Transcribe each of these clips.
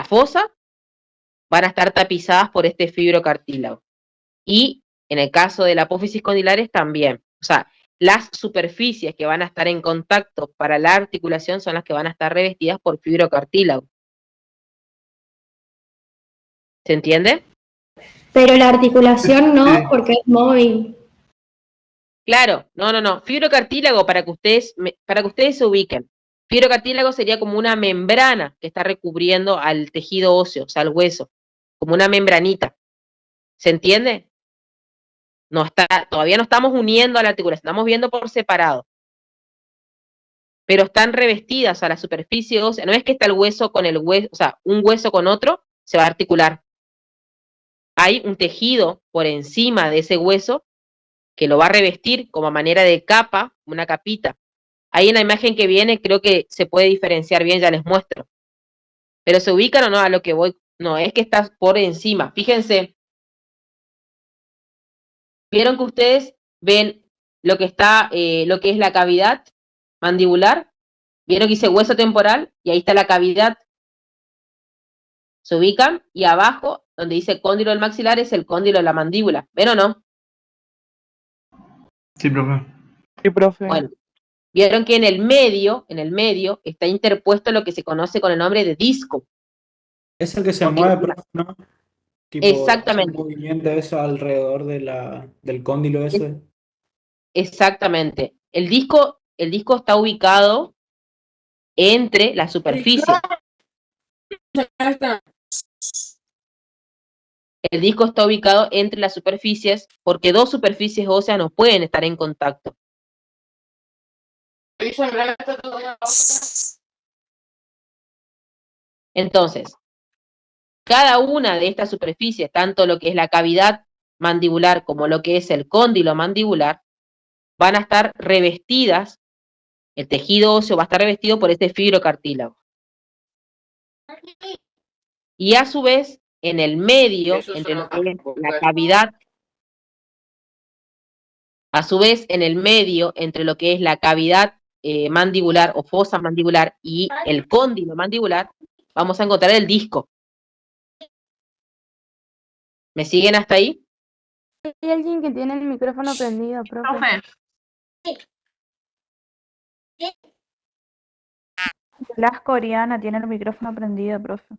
fosa van a estar tapizadas por este fibrocartílago. Y en el caso de la apófisis condylares también. O sea, las superficies que van a estar en contacto para la articulación son las que van a estar revestidas por fibrocartílago. ¿Se entiende? Pero la articulación no, Sí. porque es móvil. Claro, no. Fibrocartílago, para que ustedes se ubiquen. Fibrocartílago sería como una membrana que está recubriendo al tejido óseo, o sea, al hueso, como una membranita. ¿Se entiende? Todavía no estamos uniendo a la articulación, estamos viendo por separado. Pero están revestidas a la superficie ósea. No es que está el hueso con el hueso, o sea, un hueso con otro se va a articular. Hay un tejido por encima de ese hueso que lo va a revestir como manera de capa, una capita. Ahí en la imagen que viene creo que se puede diferenciar bien, ya les muestro. Pero ¿se ubican o no a lo que voy? No, es que está por encima. Fíjense, ¿vieron que ustedes ven lo que es la cavidad mandibular? ¿Vieron que dice hueso temporal? Y ahí está la cavidad. Se ubican, y abajo, donde dice cóndilo del maxilar, es el cóndilo de la mandíbula. ¿Ven o no? Sí, profe. Sí, profe. Bueno, vieron que en el medio está interpuesto lo que se conoce con el nombre de disco. Es el que se Porque- mueve, profe, ¿no? Tipo, Exactamente. el movimiento eso alrededor del cóndilo ese. Exactamente. El disco está ubicado entre la superficie. El disco está ubicado entre las superficies porque dos superficies óseas no pueden estar en contacto. Entonces, cada una de estas superficies, tanto lo que es la cavidad mandibular como lo que es el cóndilo mandibular, van a estar revestidas, el tejido óseo va a estar revestido por este fibrocartílago. Y a su vez, en el medio, entre lo que es la cavidad, a su vez, en el medio, entre lo que es la cavidad mandibular o fosa mandibular y el cóndilo mandibular, vamos a encontrar el disco. ¿Me siguen hasta ahí? Hay alguien que tiene el micrófono prendido, profe. Las coreana tiene el micrófono prendido, profe.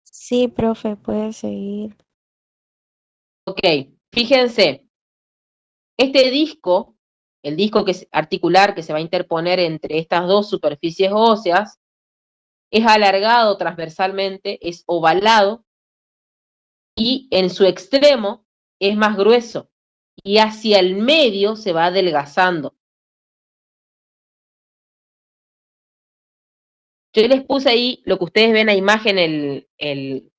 Sí, profe, puede seguir. Ok, fíjense, este disco, el disco que es articular que se va a interponer entre estas dos superficies óseas, es alargado transversalmente, es ovalado, y en su extremo es más grueso, y hacia el medio se va adelgazando. Yo les puse ahí lo que ustedes ven a imagen, el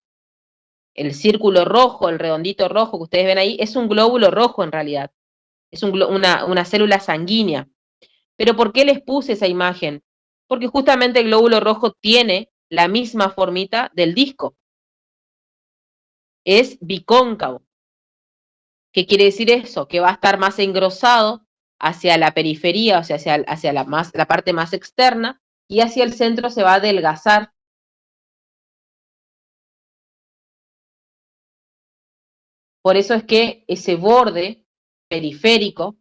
círculo rojo, el redondito rojo que ustedes ven ahí, es un glóbulo rojo en realidad, es una célula sanguínea. ¿Pero por qué les puse esa imagen? Porque justamente el glóbulo rojo tiene la misma formita del disco. Es bicóncavo. ¿Qué quiere decir eso? Que va a estar más engrosado hacia la periferia, o sea, hacia la parte más externa, y hacia el centro se va a adelgazar. Por eso es que ese borde periférico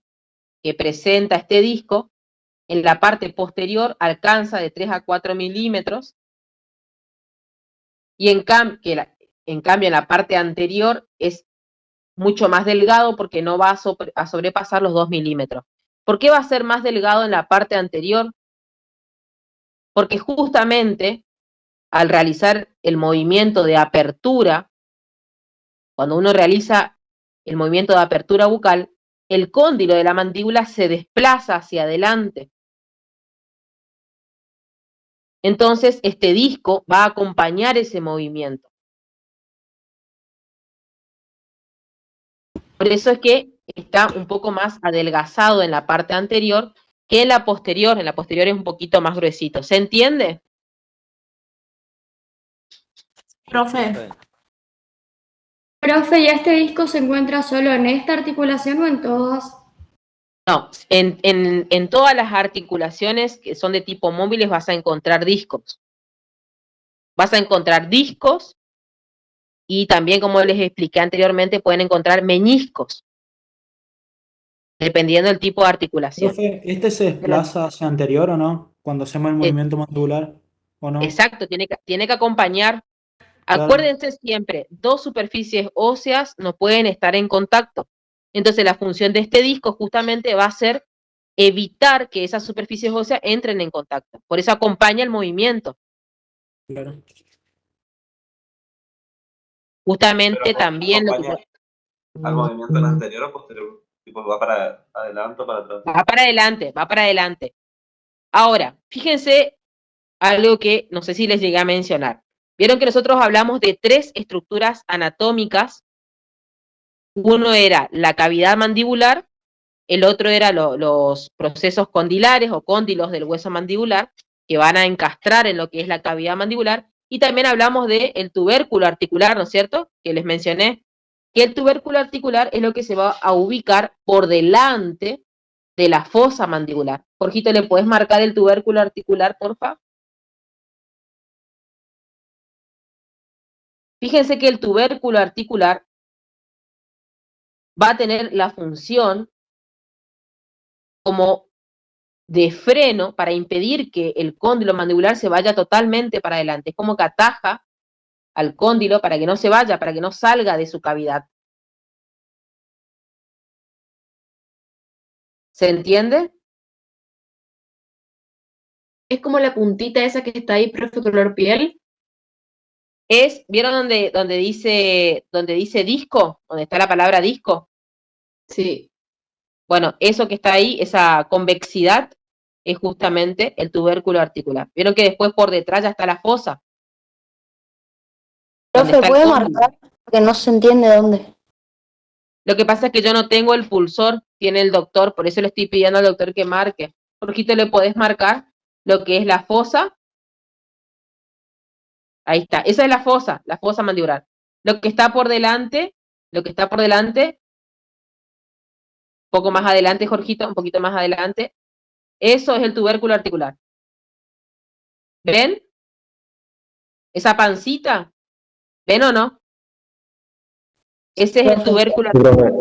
que presenta este disco, en la parte posterior alcanza de 3 a 4 milímetros, y en cambio en la parte anterior es mucho más delgado porque no va a sobrepasar los 2 milímetros. ¿Por qué va a ser más delgado en la parte anterior? Porque justamente al realizar el movimiento de apertura, cuando uno realiza el movimiento de apertura bucal, el cóndilo de la mandíbula se desplaza hacia adelante. Entonces, este disco va a acompañar ese movimiento. Por eso es que está un poco más adelgazado en la parte anterior que en la posterior. En la posterior es un poquito más gruesito. ¿Se entiende? Profe. Profe, ¿y este disco se encuentra solo en esta articulación o en todas? No, en todas las articulaciones que son de tipo móviles vas a encontrar discos. Vas a encontrar discos y también, como les expliqué anteriormente, pueden encontrar meñiscos, dependiendo del tipo de articulación. Profe, ¿este se desplaza hacia anterior o no? Cuando hacemos el Eh, movimiento mandibular, ¿o no? Exacto, tiene que acompañar. Claro, Acuérdense siempre, dos superficies óseas no pueden estar en contacto. Entonces la función de este disco justamente va a ser evitar que esas superficies óseas entren en contacto. Por eso acompaña el movimiento. claro. Pero Justamente también lo que acompaña al movimiento en anterior o posterior. Tipo, va para adelante o para atrás. va para adelante, va para adelante. Ahora, fíjense algo que no sé si les llegué a mencionar. Vieron que nosotros hablamos de tres estructuras anatómicas. Uno era la cavidad mandibular, el otro era los procesos condilares o cóndilos del hueso mandibular, que van a encastrar en lo que es la cavidad mandibular, y también hablamos del tubérculo articular, ¿no es cierto? Que les mencioné, que el tubérculo articular es lo que se va a ubicar por delante de la fosa mandibular. Jorgito, ¿le puedes marcar el tubérculo articular, porfa? Fíjense que el tubérculo articular va a tener la función como de freno para impedir que el cóndilo mandibular se vaya totalmente para adelante. Es como que ataja al cóndilo para que no se vaya, para que no salga de su cavidad. ¿Se entiende? Es como la puntita esa que está ahí, profe, color piel. ¿Vieron donde dice disco? Donde está la palabra disco. Sí. Bueno, eso que está ahí, esa convexidad, es justamente el tubérculo articular. ¿Vieron que después por detrás ya está la fosa? Donde Profe, está el ¿puede cóndilo. marcar? Porque no se entiende dónde. Lo que pasa es que yo no tengo el pulsor, tiene el doctor, por eso le estoy pidiendo al doctor que marque. Jorgito, ¿le podés marcar lo que es la fosa? Ahí está, esa es la fosa mandibular. Lo que está por delante, un poco más adelante, Jorgito, un poquito más adelante, eso es el tubérculo articular. ¿Ven? Esa pancita, ¿ven o no? Ese es el Profe, tubérculo. Profe.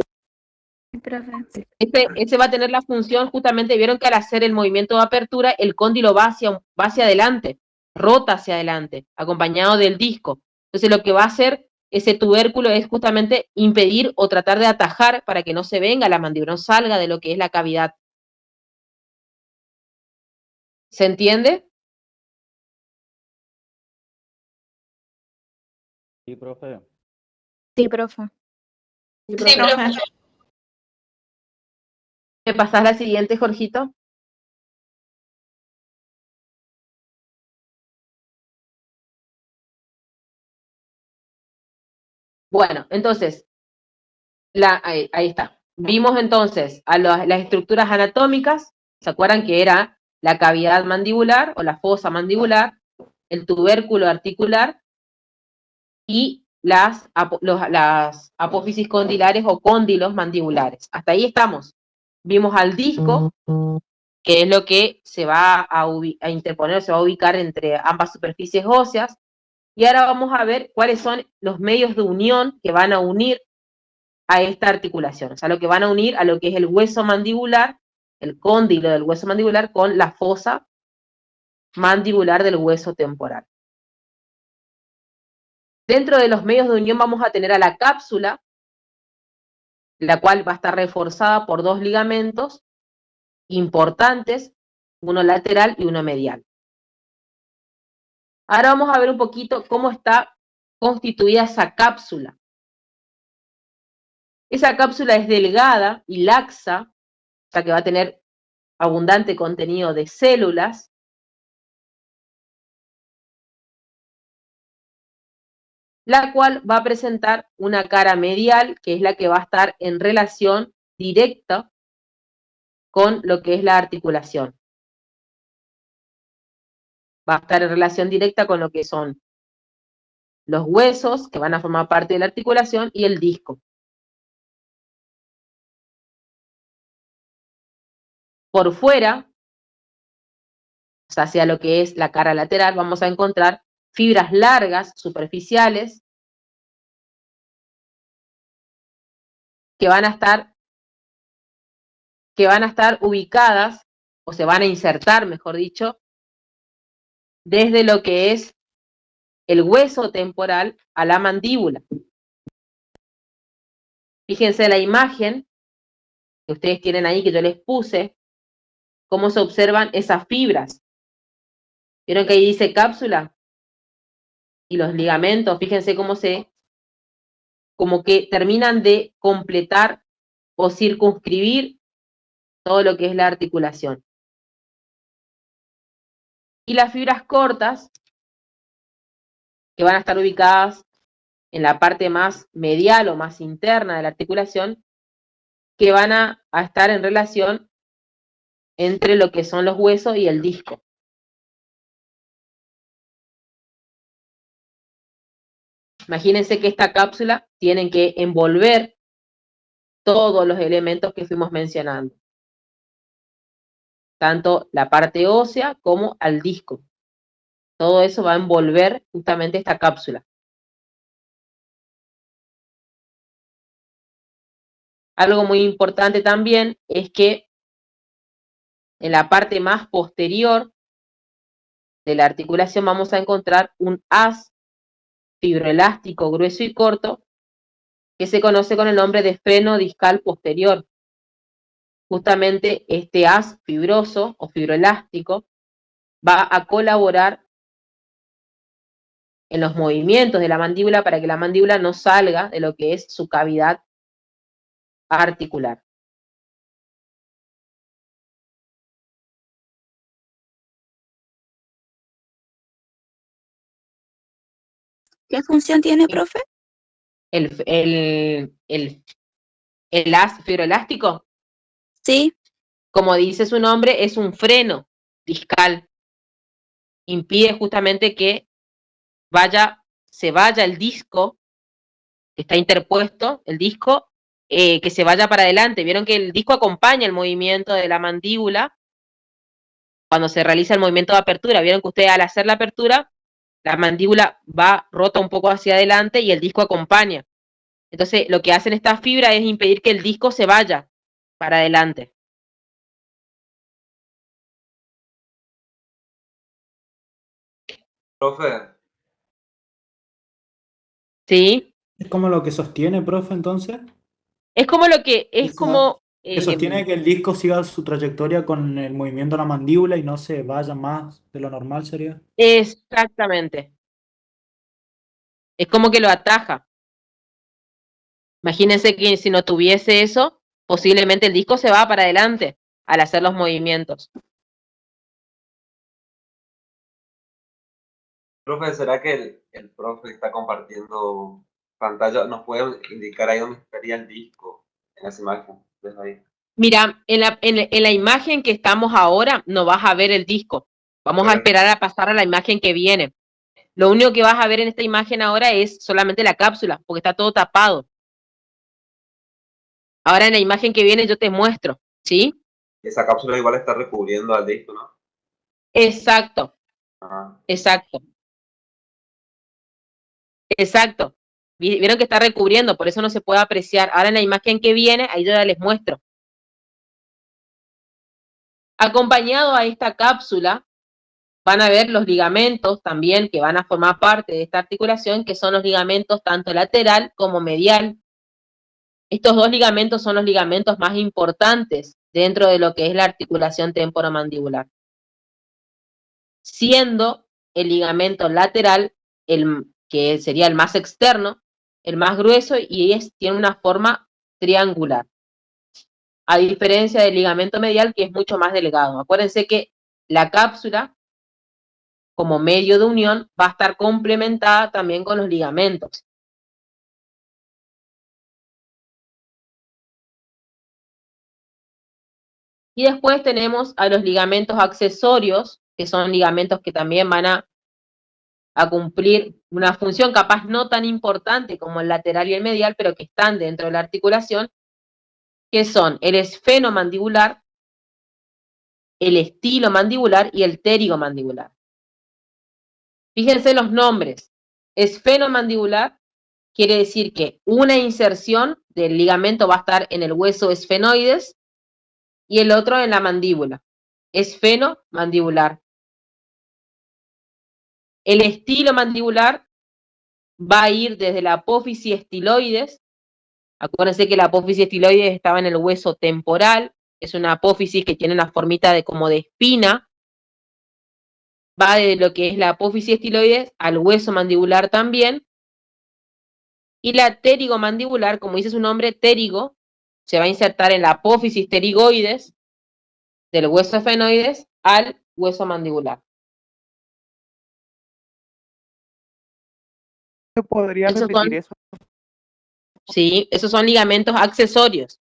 Ese va a tener la función, justamente, vieron que al hacer el movimiento de apertura, el cóndilo va hacia adelante, rota hacia adelante, acompañado del disco. Entonces lo que va a hacer ese tubérculo es justamente impedir o tratar de atajar para que no se venga la mandíbula, no salga de lo que es la cavidad. ¿Se entiende? Sí, profe. Sí, profe. Sí, profe. ¿Me pasás la siguiente, Jorgito? Bueno, entonces, ahí está. Vimos entonces a las estructuras anatómicas, ¿se acuerdan que era la cavidad mandibular o la fosa mandibular, el tubérculo articular y las apófisis condilares o cóndilos mandibulares? Hasta ahí estamos. Vimos al disco, que es lo que se va a interponer, se va a ubicar entre ambas superficies óseas, y ahora vamos a ver cuáles son los medios de unión que van a unir a esta articulación, o sea, lo que van a unir a lo que es el hueso mandibular, el cóndilo del hueso mandibular, con la fosa mandibular del hueso temporal. Dentro de los medios de unión vamos a tener a la cápsula, la cual va a estar reforzada por dos ligamentos importantes, uno lateral y uno medial. Ahora vamos a ver un poquito cómo está constituida esa cápsula. Esa cápsula es delgada y laxa, o sea que va a tener abundante contenido de células, la cual va a presentar una cara medial, que es la que va a estar en relación directa con lo que es la articulación. Va a estar en relación directa con lo que son los huesos, que van a formar parte de la articulación, y el disco. por fuera, o sea, hacia lo que es la cara lateral, vamos a encontrar fibras largas, superficiales, que van a estar ubicadas, o se van a insertar, mejor dicho, desde lo que es el hueso temporal a la mandíbula. Fíjense la imagen que ustedes tienen ahí, que yo les puse, cómo se observan esas fibras. ¿Vieron que ahí dice cápsula? Y los ligamentos, fíjense como que terminan de completar o circunscribir todo lo que es la articulación. Y las fibras cortas, que van a estar ubicadas en la parte más medial o más interna de la articulación, que van a estar en relación entre lo que son los huesos y el disco. Imagínense que esta cápsula tienen que envolver todos los elementos que fuimos mencionando, tanto la parte ósea como al disco. Todo eso va a envolver justamente esta cápsula. Algo muy importante también es que en la parte más posterior de la articulación vamos a encontrar un haz fibroelástico grueso y corto que se conoce con el nombre de freno discal posterior. Justamente este haz fibroso o fibroelástico va a colaborar en los movimientos de la mandíbula para que la mandíbula no salga de lo que es su cavidad articular. ¿Qué función tiene, profe? El haz fibroelástico, Sí. como dice su nombre, es un freno discal. Impide justamente que se vaya el disco, que está interpuesto, el disco, que se vaya para adelante. Vieron que el disco acompaña el movimiento de la mandíbula cuando se realiza el movimiento de apertura. Vieron que ustedes al hacer la apertura, la mandíbula rota un poco hacia adelante y el disco acompaña. Entonces, lo que hacen estas fibras es impedir que el disco se vaya para adelante. Profe, ¿Sí? ¿Es como lo que sostiene, profe, entonces? Es como lo que, es Esa- como... Que sostiene que el disco siga su trayectoria con el movimiento de la mandíbula y no se vaya más de lo normal, ¿sería? Exactamente. Es como que lo ataja. Imagínense que si no tuviese eso, posiblemente el disco se va para adelante al hacer los movimientos. profe, ¿será que el profe que está compartiendo pantalla nos puede indicar ahí dónde estaría el disco en esa imagen? Desde ahí. Mira, en la imagen que estamos ahora no vas a ver el disco. Vamos a Bueno. esperar a pasar a la imagen que viene. Lo único que vas a ver en esta imagen ahora es solamente la cápsula, porque está todo tapado. Ahora en la imagen que viene yo te muestro, ¿sí? Esa cápsula igual está recubriendo al disco, ¿no? Exacto, Ajá. exacto. Exacto. Vieron que está recubriendo, por eso no se puede apreciar. Ahora en la imagen que viene, ahí yo ya les muestro. Acompañado a esta cápsula, van a ver los ligamentos también que van a formar parte de esta articulación, que son los ligamentos tanto lateral como medial. Estos dos ligamentos son los ligamentos más importantes dentro de lo que es la articulación temporomandibular. Siendo el ligamento lateral, que sería el más externo, el más grueso y tiene una forma triangular. A diferencia del ligamento medial, que es mucho más delgado. Acuérdense que la cápsula, como medio de unión, va a estar complementada también con los ligamentos. Y después tenemos a los ligamentos accesorios, que son ligamentos que también van a cumplir una función capaz no tan importante como el lateral y el medial, pero que están dentro de la articulación, que son el esfenomandibular, el estilomandibular y el pterigomandibular. Fíjense los nombres. Esfenomandibular quiere decir que una inserción del ligamento va a estar en el hueso esfenoides y el otro en la mandíbula. Esfenomandibular. El estilomandibular va a ir desde la apófisis estiloides. Acuérdense que la apófisis estiloides estaba en el hueso temporal. Es una apófisis que tiene una formita como de espina. Va de lo que es la apófisis estiloides al hueso mandibular también. Y la pterigomandibular, como dice su nombre, pterigo, se va a insertar en la apófisis pterigoides del hueso esfenoides al hueso mandibular. ¿Podría Esos repetir son, eso? sí, esos son ligamentos accesorios.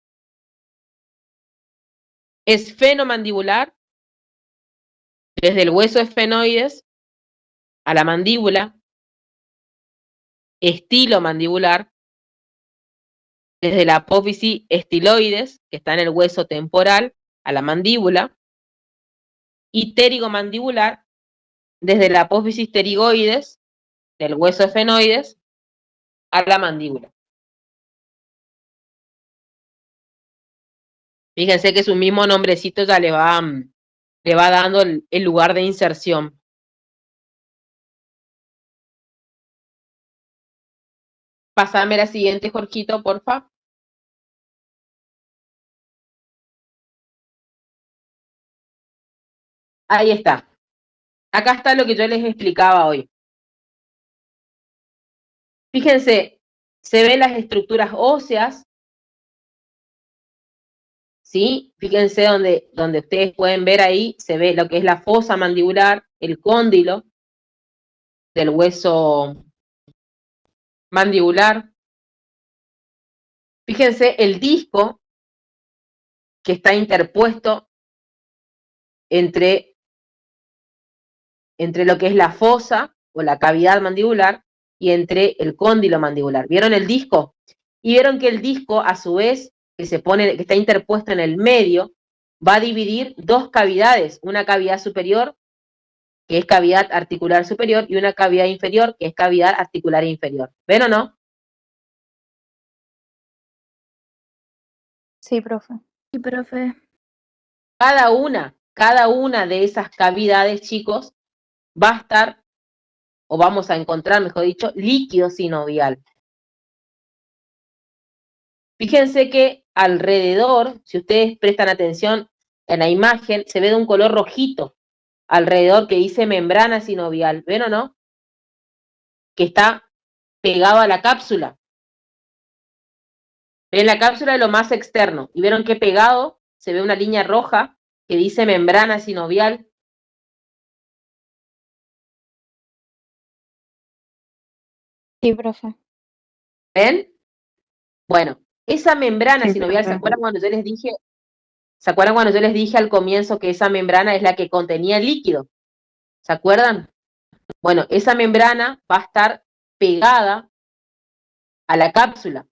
Esfenomandibular, desde el hueso esfenoides a la mandíbula. Estilomandibular, desde la apófisis estiloides, que está en el hueso temporal, a la mandíbula. Y pterigomandibular, desde la apófisis pterigoides, del hueso esfenoides, a la mandíbula. Fíjense que su mismo nombrecito ya le va dando el lugar de inserción. Pásame la siguiente, Jorgito, porfa. Ahí está. Acá está lo que yo les explicaba hoy. Fíjense, se ven las estructuras óseas, ¿sí? Fíjense donde ustedes pueden ver ahí, se ve lo que es la fosa mandibular, el cóndilo del hueso mandibular. Fíjense el disco que está interpuesto entre lo que es la fosa o la cavidad mandibular y entre el cóndilo mandibular. ¿Vieron el disco? Y vieron que el disco, a su vez, que está interpuesto en el medio, va a dividir dos cavidades, una cavidad superior, que es cavidad articular superior, y una cavidad inferior, que es cavidad articular inferior. ¿Ven o no? Sí, profe. Sí, profe. Cada una de esas cavidades, chicos, va a estar, o vamos a encontrar, mejor dicho, líquido sinovial. Fíjense que alrededor, si ustedes prestan atención en la imagen, se ve de un color rojito alrededor que dice membrana sinovial. ¿Ven o no? Que está pegado a la cápsula. Ven la cápsula de lo más externo. ¿Y vieron que pegado se ve una línea roja que dice membrana sinovial? Sí, profe. ¿Ven? Bueno, esa membrana Sí, sinovial, ¿se profe. acuerdan cuando yo les dije? ¿Se acuerdan cuando yo les dije al comienzo que esa membrana es la que contenía el líquido? ¿Se acuerdan? Bueno, esa membrana va a estar pegada a la cápsula.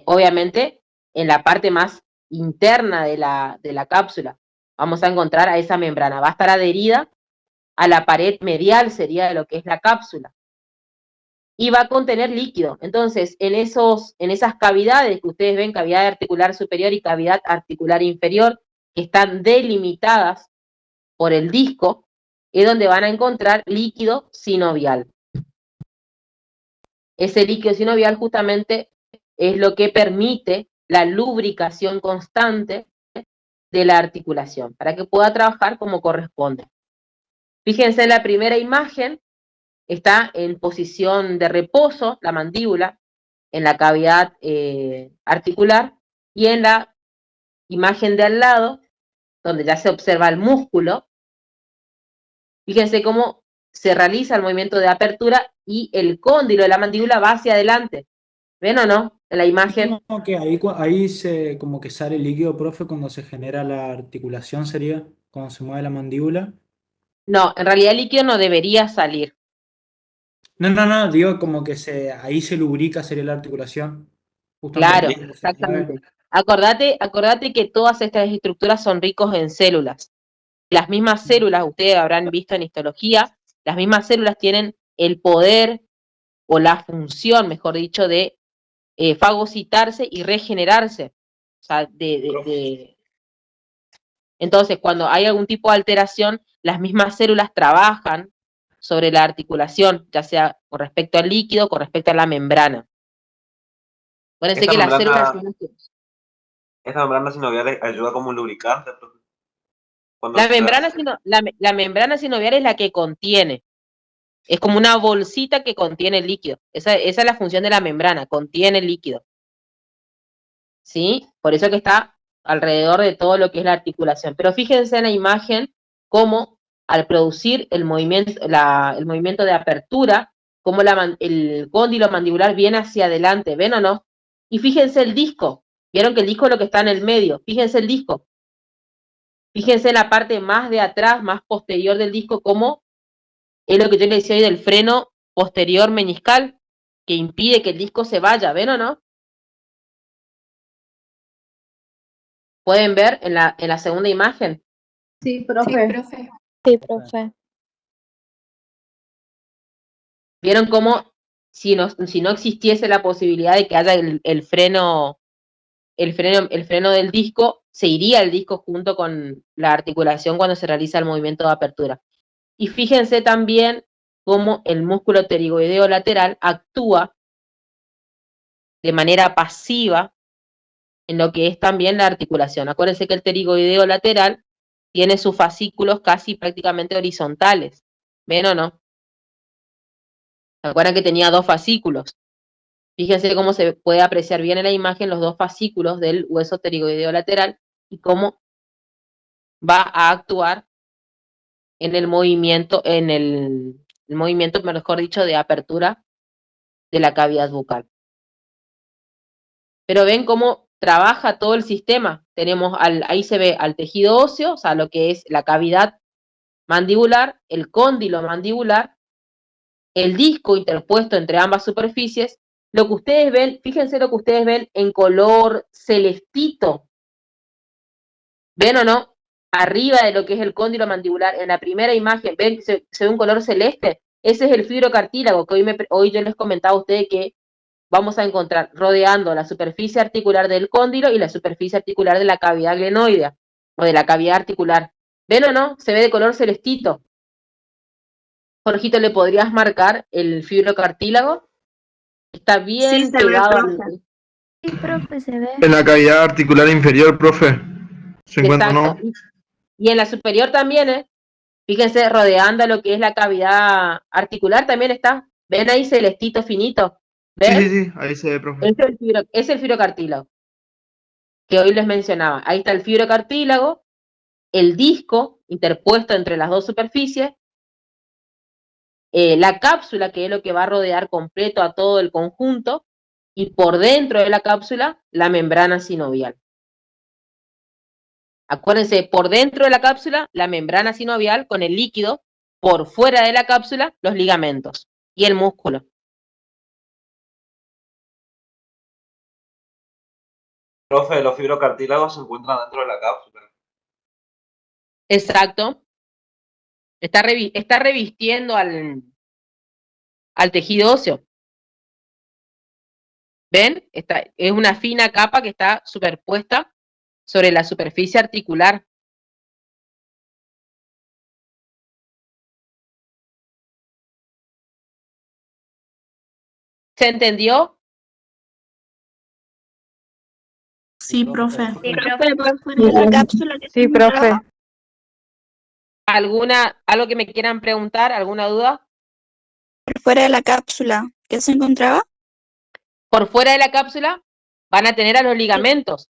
Obviamente, en la parte más interna de la cápsula vamos a encontrar a esa membrana. Va a estar adherida a la pared medial, sería de lo que es la cápsula. Y va a contener líquido. Entonces, en esas cavidades que ustedes ven, cavidad articular superior y cavidad articular inferior, que están delimitadas por el disco, es donde van a encontrar líquido sinovial. Ese líquido sinovial justamente es lo que permite la lubricación constante de la articulación, para que pueda trabajar como corresponde. Fíjense en la primera imagen, está en posición de reposo, la mandíbula, en la cavidad articular, y en la imagen de al lado, donde ya se observa el músculo, fíjense cómo se realiza el movimiento de apertura y el cóndilo de la mandíbula va hacia adelante. ¿Ven o no? En la imagen. No, que ahí se como que sale el líquido, profe, cuando se genera la articulación, sería cuando se mueve la mandíbula. No, en realidad el líquido no debería salir. No, digo como que ahí se lubrica, sería la articulación. Justamente Claro, cuando se mueve. exactamente. Acordate que todas estas estructuras son ricos en células. Las mismas células, ustedes habrán visto en histología, las mismas células tienen el poder o la función, mejor dicho, de fagocitarse y regenerarse. O sea, Entonces, cuando hay algún tipo de alteración, las mismas células trabajan sobre la articulación, ya sea con respecto al líquido, con respecto a la membrana. Acuérdense Esta que las células... Esta membrana sinovial ayuda como un lubricante, profe. Cuando La se membrana, hace- la membrana sinovial es la que contiene. Es como una bolsita que contiene el líquido. Esa es la función de la membrana, contiene el líquido. ¿Sí? Por eso que está alrededor de todo lo que es la articulación. Pero fíjense en la imagen cómo al producir el movimiento de apertura, cómo el cóndilo mandibular viene hacia adelante, ¿ven o no? Y fíjense el disco. ¿Vieron que el disco es lo que está en el medio? Fíjense el disco. Fíjense en la parte más de atrás, más posterior del disco, cómo es lo que yo le decía hoy del freno posterior meniscal, que impide que el disco se vaya, ¿ven o no? ¿Pueden ver en la segunda imagen? Sí, profe. Sí, profe. ¿Vieron cómo si no existiese la posibilidad de que haya el freno del disco, se iría el disco junto con la articulación cuando se realiza el movimiento de apertura? Y fíjense también cómo el músculo pterigoideo lateral actúa de manera pasiva en lo que es también la articulación. Acuérdense que el pterigoideo lateral tiene sus fascículos casi prácticamente horizontales. ¿Ven o no? ¿Se acuerdan que tenía 2 fascículos? Fíjense cómo se puede apreciar bien en la imagen los 2 fascículos del hueso pterigoideo lateral y cómo va a actuar en el movimiento, mejor dicho, de apertura de la cavidad bucal. Pero ven cómo trabaja todo el sistema. Tenemos ahí se ve al tejido óseo, o sea, lo que es la cavidad mandibular, el cóndilo mandibular, el disco interpuesto entre ambas superficies. Lo que ustedes ven, fíjense lo que ustedes ven en color celestito. ¿Ven o no? Arriba de lo que es el cóndilo mandibular, en la primera imagen, ¿ven que se ve un color celeste? Ese es el fibrocartílago que hoy yo les comentaba a ustedes que vamos a encontrar rodeando la superficie articular del cóndilo y la superficie articular de la cavidad glenoidea, o de la cavidad articular. ¿Ven o no? Se ve de color celestito. Jorgito, ¿le podrías marcar el fibrocartílago? Está bien Sí, se ve, pegado profe. Sí, profe, se ve. En la cavidad articular inferior, profe. Se encuentra, Exacto. ¿no? Y en la superior también, ¿eh? Fíjense, rodeando lo que es la cavidad articular también está. ¿Ven ahí celestito finito? Sí, ¿Ven? sí, sí, ahí se ve, profe. Es el fibrocartílago que hoy les mencionaba. Ahí está el fibrocartílago, el disco interpuesto entre las 2 superficies, la cápsula, que es lo que va a rodear completo a todo el conjunto, y por dentro de la cápsula, la membrana sinovial. Acuérdense, por dentro de la cápsula, la membrana sinovial con el líquido, por fuera de la cápsula, los ligamentos y el músculo. Profe, los fibrocartílagos se encuentran dentro de la cápsula. Exacto. Está revistiendo al tejido óseo. ¿Ven? Es una fina capa que está superpuesta sobre la superficie articular. ¿Se entendió? Sí, profe. Sí, Profe, por fuera de la cápsula que se Sí, profe. encontraba. ¿Algo que me quieran preguntar? ¿Alguna duda? Por fuera de la cápsula que se encontraba. Por fuera de la cápsula van a tener a los ligamentos.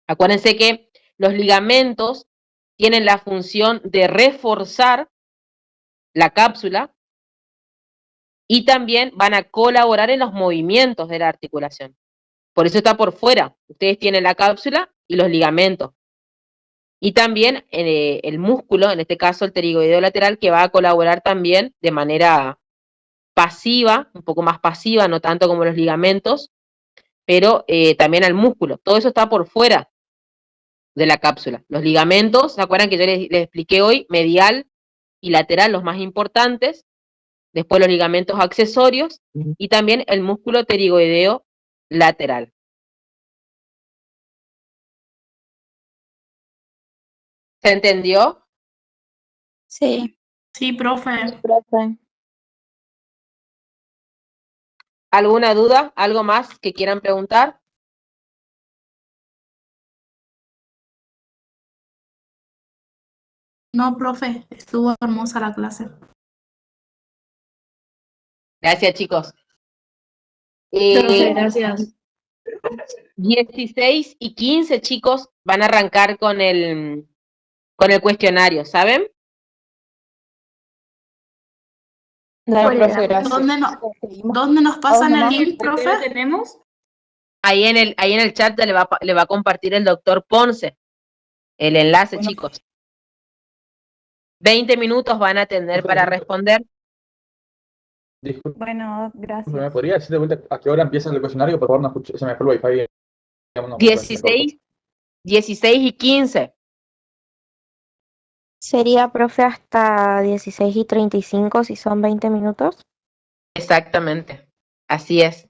Acuérdense que los ligamentos tienen la función de reforzar la cápsula y también van a colaborar en los movimientos de la articulación. Por eso está por fuera. Ustedes tienen la cápsula y los ligamentos. Y también el músculo, en este caso el pterigoideo lateral, que va a colaborar también de manera pasiva, un poco más pasiva, no tanto como los ligamentos, pero también al músculo. Todo eso está por fuera de la cápsula. Los ligamentos, ¿se acuerdan que yo les expliqué hoy? Medial y lateral, los más importantes. Después los ligamentos accesorios y también el músculo pterigoideo lateral. ¿Se entendió? Sí. Sí, profe. Profe. ¿Alguna duda? ¿Algo más que quieran preguntar? No, profe, estuvo hermosa la clase. Gracias, chicos. Profe, gracias. 16 y 15, chicos, van a arrancar con el cuestionario, ¿saben? Dale, Hola. profe, gracias. ¿Dónde nos pasan el nomás. link, ¿Por qué lo profe? tenemos? Ahí en el chat le va a compartir el doctor Ponce el enlace, Bueno. chicos. 20 minutos van a tener para responder. Disculpe, Bueno, gracias. ¿me podría decir de vuelta a qué hora empieza el cuestionario? Por favor, no escuché, se me fue el wifi. No, 16 y 15. Sería, profe, hasta 16:35 si son 20 minutos. Exactamente. Así es.